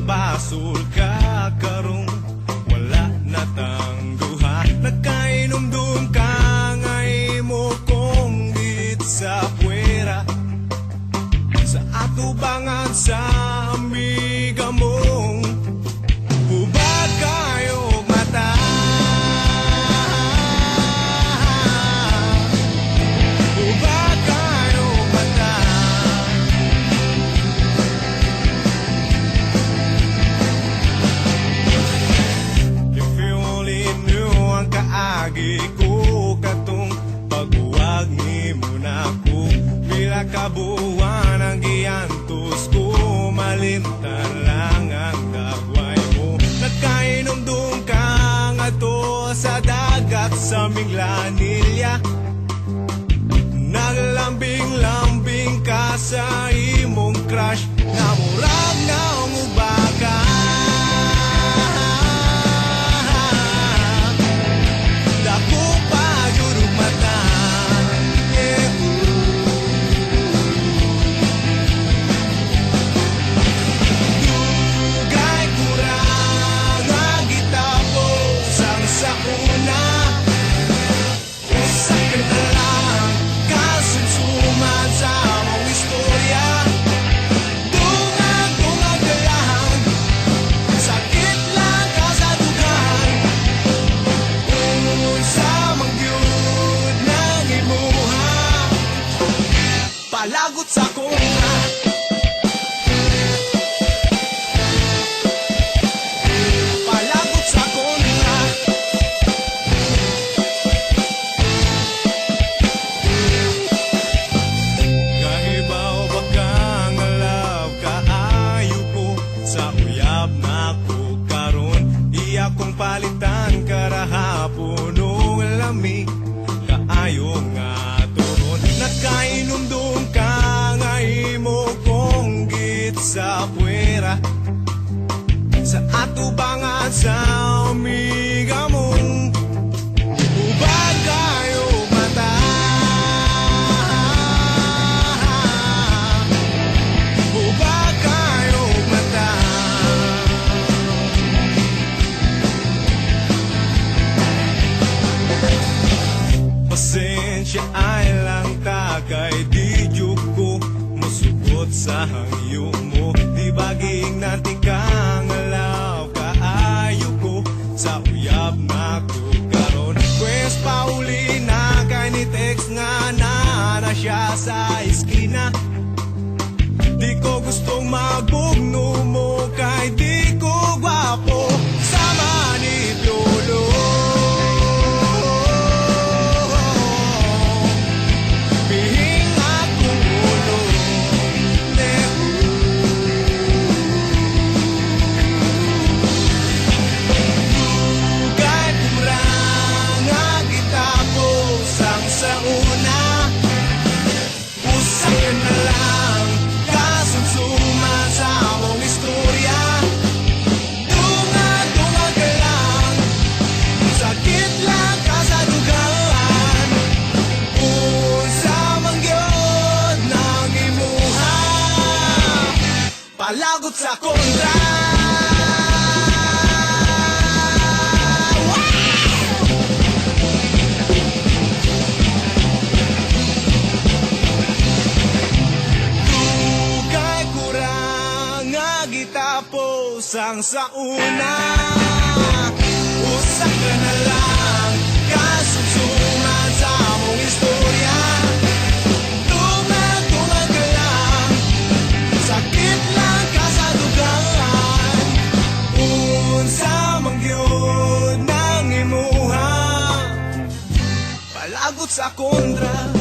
Basul ka karong wala na tangguha, nagkainom-dum ka ngay mo kong git sa puwera sa atubangan sa amiga mong hubad kayo mata, hubad kayo mata. Kaagi ko katong paghuwag ni mo na ko, pila kabuwan ang giantos ko, malimtan lang ang dagway mo. Nagkainom-dum ka nga to sa dagat sa Minglanilya, naglambing-lambing ka sa imong crush, namurag na ang ubaka. Palagot sa kontra, palagot sa kontra. Kahibaw ba kang love kaayo ko sa uyab na ko karon, iya kong palitan karahapon o lamig kaayo nga turon. Nagkainom-dum ka ngay mo kong git sa puwera sa atubangan sa amiga mong hubad kayo mata, hubad kayo mata. Pasensya ay lang kay di ko musugot sa hangyo mo, di baging natin kang alaw kaayo ko sa uyab na ko karon. Pwes pauli na kay ni text nga na siya sa iskina, di ko gustong magbugno mo kay di ko gwapo sa maniplolo. Palagot sa kontra. Dugay kurang nga gitapos ang sa una, usak ka na lang kasugsuman sa among istorya. Palagot sa sa kontra